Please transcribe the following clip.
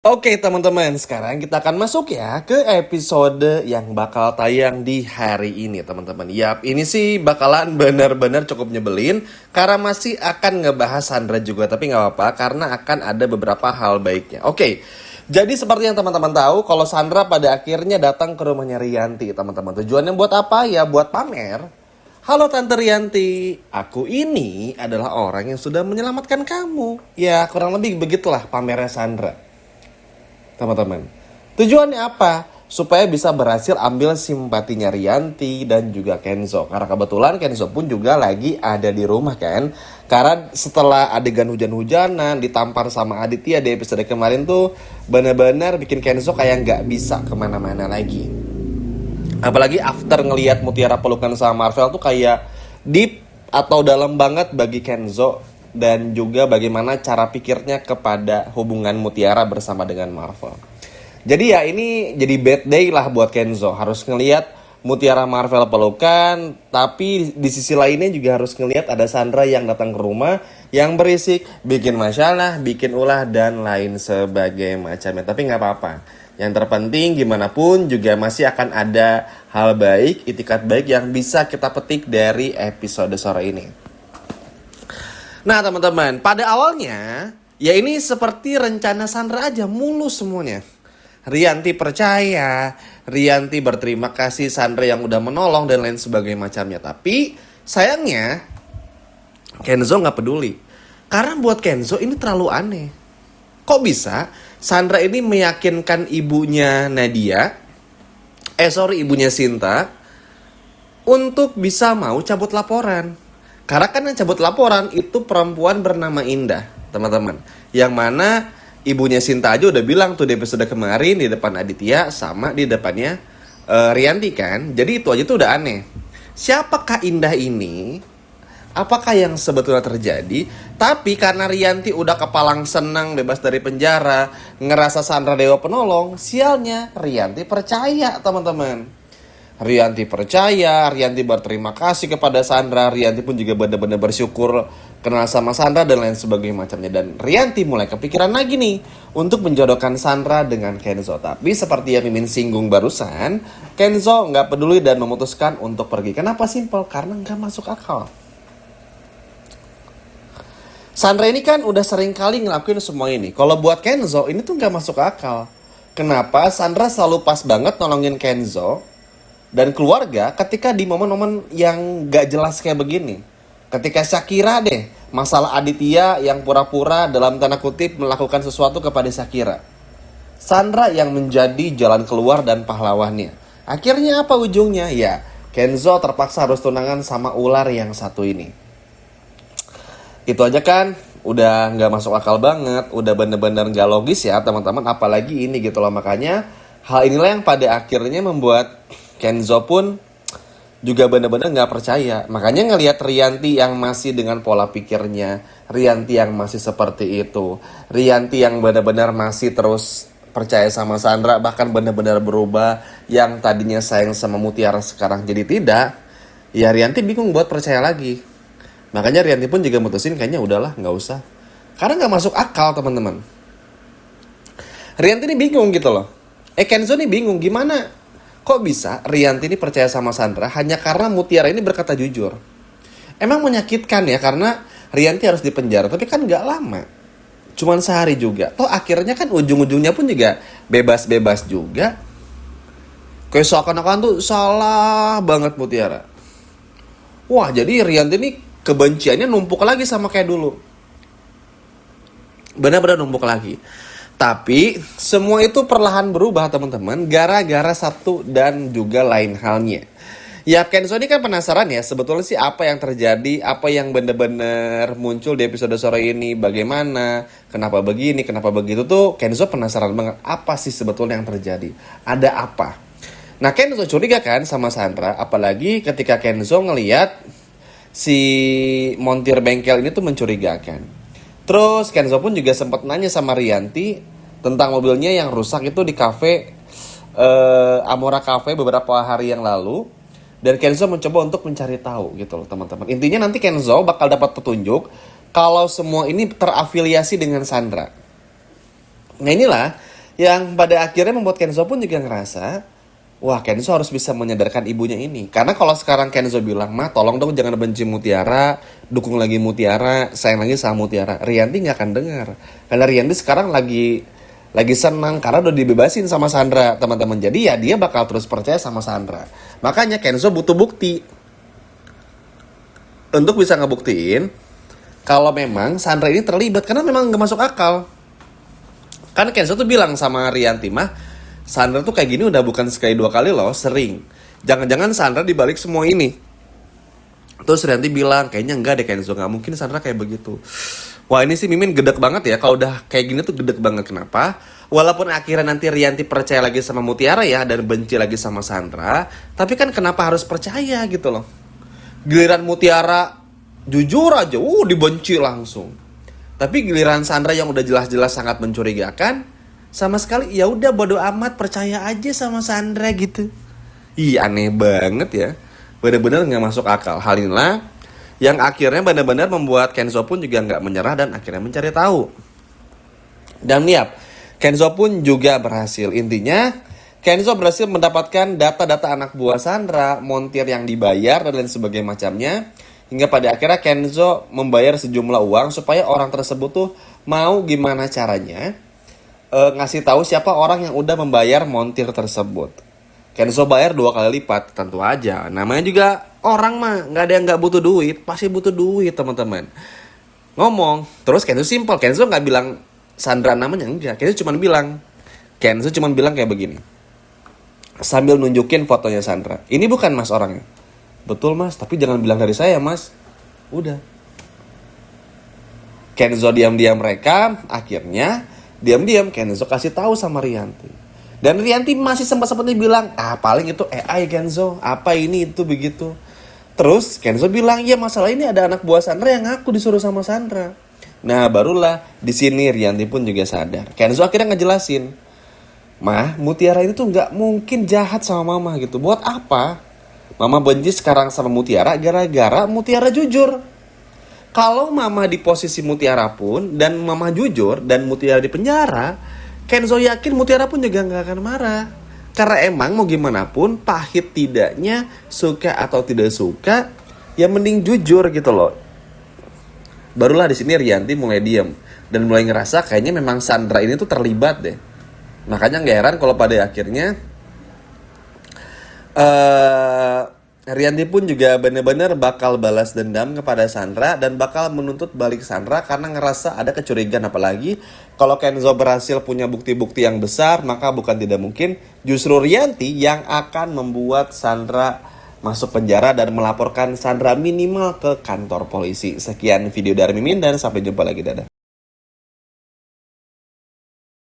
Oke teman-teman, sekarang kita akan masuk ya ke episode yang bakal tayang di hari ini teman-teman. Yap, ini sih bakalan benar-benar cukup nyebelin karena masih akan ngebahas Sandra juga. Tapi nggak apa-apa karena akan ada beberapa hal baiknya. Oke, jadi seperti yang teman-teman tahu kalau Sandra pada akhirnya datang ke rumahnya Rianti teman-teman. Tujuannya buat apa ya? Buat pamer. Halo Tante Rianti, aku ini adalah orang yang sudah menyelamatkan kamu. Ya kurang lebih begitulah pamernya Sandra. Teman-teman, tujuannya apa? Supaya bisa berhasil ambil simpatinya Rianti dan juga Kenzo. Karena kebetulan Kenzo pun juga lagi ada di rumah kan. Karena setelah adegan hujan-hujanan ditampar sama Aditya di episode kemarin tuh benar-benar bikin Kenzo kayak nggak bisa kemana-mana lagi. Apalagi after ngelihat Mutiara pelukan sama Marvel tuh kayak deep atau dalam banget bagi Kenzo. Dan juga bagaimana cara pikirnya kepada hubungan Mutiara bersama dengan Marvel. Jadi ya ini jadi bad day lah buat Kenzo. Harus ngelihat Mutiara Marvel pelukan. Tapi di sisi lainnya juga harus ngelihat ada Sandra yang datang ke rumah. Yang berisik, bikin masalah, bikin ulah dan lain sebagainya macamnya. Tapi gak apa-apa. Yang terpenting gimana pun juga masih akan ada hal baik, itikat baik yang bisa kita petik dari episode sore ini. Nah teman-teman, pada awalnya ya ini seperti rencana Sandra aja, mulus semuanya. Rianti percaya, Rianti berterima kasih Sandra yang udah menolong dan lain sebagainya macamnya. Tapi sayangnya Kenzo gak peduli. Karena buat Kenzo ini terlalu aneh. Kok bisa Sandra ini meyakinkan ibunya ibunya Sinta untuk bisa mau cabut laporan. Karena kan yang cabut laporan itu perempuan bernama Indah, teman-teman. Yang mana ibunya Sinta aja udah bilang tuh di episode kemarin di depan Aditya sama di depannya Rianti kan. Jadi itu aja tuh udah aneh. Siapakah Indah ini? Apakah yang sebetulnya terjadi? Tapi karena Rianti udah kepalang senang bebas dari penjara, ngerasa Sandra dewa penolong, sialnya Rianti percaya, teman-teman. Rianti percaya, Rianti berterima kasih kepada Sandra, Rianti pun juga benar-benar bersyukur kenal sama Sandra dan lain sebagainya macamnya. Dan Rianti mulai kepikiran lagi nih untuk menjodohkan Sandra dengan Kenzo. Tapi seperti yang Mimin singgung barusan, Kenzo nggak peduli dan memutuskan untuk pergi. Kenapa simple? Karena nggak masuk akal. Sandra ini kan udah sering kali ngelakuin semua ini. Kalau buat Kenzo ini tuh nggak masuk akal. Kenapa Sandra selalu pas banget nolongin Kenzo dan keluarga ketika di momen-momen yang gak jelas kayak begini. Ketika Shakira deh, masalah Aditya yang pura-pura dalam tanda kutip melakukan sesuatu kepada Shakira. Sandra yang menjadi jalan keluar dan pahlawannya. Akhirnya apa ujungnya? Ya, Kenzo terpaksa harus tunangan sama ular yang satu ini. Itu aja kan udah gak masuk akal banget, udah bener-bener gak logis ya teman-teman. Apalagi ini gitu loh, makanya hal inilah yang pada akhirnya membuat Kenzo pun juga benar-benar nggak percaya. Makanya ngelihat Rianti yang masih dengan pola pikirnya, Rianti yang masih seperti itu, Rianti yang benar-benar masih terus percaya sama Sandra, bahkan benar-benar berubah, yang tadinya sayang sama Mutiara sekarang jadi tidak. Ya Rianti bingung buat percaya lagi. Makanya Rianti pun juga mutusin kayaknya udahlah nggak usah. Karena nggak masuk akal teman-teman. Rianti ini bingung gitu loh. Kenzo ini bingung gimana? Kok bisa Rianti ini percaya sama Sandra hanya karena Mutiara ini berkata jujur? Emang menyakitkan ya karena Rianti harus dipenjara, tapi kan gak lama. Cuman sehari juga. Toh akhirnya kan ujung-ujungnya pun juga bebas-bebas juga. Kayak seakan-akan tuh salah banget Mutiara. Wah jadi Rianti ini kebenciannya numpuk lagi sama kayak dulu. Benar-benar numpuk lagi. Tapi semua itu perlahan berubah teman-teman gara-gara satu dan juga lain halnya. Ya Kenzo ini kan penasaran ya sebetulnya sih apa yang terjadi, apa yang bener-bener muncul di episode sore ini, bagaimana, kenapa begini, kenapa begitu tuh Kenzo penasaran banget apa sih sebetulnya yang terjadi, ada apa. Nah Kenzo curiga kan sama Sandra, apalagi ketika Kenzo ngelihat si montir bengkel ini tuh mencurigakan. Terus Kenzo pun juga sempat nanya sama Rianti tentang mobilnya yang rusak itu di cafe Amora Cafe beberapa hari yang lalu. Dan Kenzo mencoba untuk mencari tahu gitu loh teman-teman. Intinya nanti Kenzo bakal dapat petunjuk kalau semua ini terafiliasi dengan Sandra. Nah inilah Yang pada akhirnya membuat Kenzo pun juga ngerasa, wah Kenzo harus bisa menyadarkan ibunya ini. Karena kalau sekarang Kenzo bilang, "Ma tolong dong jangan benci Mutiara, dukung lagi Mutiara, sayang lagi sama Mutiara." Rianti nggak akan dengar. Karena Rianti sekarang lagi senang karena udah dibebasin sama Sandra, teman-teman. Jadi ya dia bakal terus percaya sama Sandra. Makanya Kenzo butuh bukti. Untuk bisa ngebuktiin kalau memang Sandra ini terlibat, karena memang nggak masuk akal. Kan Kenzo tuh bilang sama Rianti, "Mah, Sandra tuh kayak gini udah bukan sekali dua kali loh, sering. Jangan-jangan Sandra dibalik semua ini." Terus Rianti bilang, "Kayaknya enggak deh Kenzo, nggak mungkin Sandra kayak begitu." Wah ini sih Mimin gedek banget ya, kalau udah kayak gini tuh gedek banget. Kenapa? Walaupun akhirnya nanti Rianti percaya lagi sama Mutiara ya, dan benci lagi sama Sandra, tapi kan kenapa harus percaya gitu loh. Giliran Mutiara jujur aja, dibenci langsung. Tapi giliran Sandra yang udah jelas-jelas sangat mencurigakan, sama sekali ya udah bodo amat, percaya aja sama Sandra gitu. Ih aneh banget ya, bener-bener nggak masuk akal. Hal inilah yang akhirnya benar-benar membuat Kenzo pun juga nggak menyerah dan akhirnya mencari tahu. Dan niat, Kenzo pun juga berhasil. Intinya Kenzo berhasil mendapatkan data-data anak buah Sandra, montir yang dibayar dan lain sebagainya macamnya. Hingga pada akhirnya Kenzo membayar sejumlah uang supaya orang tersebut tuh mau gimana caranya ngasih tahu siapa orang yang udah membayar montir tersebut. Kenzo bayar 2 kali lipat, tentu aja. Namanya juga orang mah nggak ada yang nggak butuh duit, pasti butuh duit teman-teman. Ngomong, terus Kenzo simple, Kenzo nggak bilang Sandra namanya, enggak. Kenzo cuma bilang kayak begini, sambil nunjukin fotonya Sandra. "Ini bukan mas orangnya." "Betul mas, tapi jangan bilang dari saya mas." Udah. Kenzo diam-diam rekam, akhirnya diam-diam Kenzo kasih tahu sama Rianti. Dan Rianti masih sempat-sempatnya bilang, paling itu AI Kenzo, apa ini itu begitu. Terus Kenzo bilang, "Ya masalah ini ada anak buah Sandra yang aku disuruh sama Sandra." Nah barulah di sini Rianti pun juga sadar. Kenzo akhirnya ngejelasin, "Mah, Mutiara itu tuh nggak mungkin jahat sama mama gitu. Buat apa? Mama benci sekarang sama Mutiara gara-gara Mutiara jujur. Kalau mama di posisi Mutiara pun dan mama jujur dan Mutiara di penjara, Kenzo yakin Mutiara pun juga nggak akan marah. Karena emang mau gimana pun, pahit tidaknya, suka atau tidak suka, ya mending jujur gitu loh." Barulah di sini Rianti mulai diam dan mulai ngerasa kayaknya memang Sandra ini tuh terlibat deh. Makanya nggak heran kalau pada akhirnya Rianti pun juga benar-benar bakal balas dendam kepada Sandra dan bakal menuntut balik Sandra karena ngerasa ada kecurigaan. Apalagi kalau Kenzo berhasil punya bukti-bukti yang besar, maka bukan tidak mungkin justru Rianti yang akan membuat Sandra masuk penjara dan melaporkan Sandra minimal ke kantor polisi. Sekian video dari Mimin dan sampai jumpa lagi, dadah.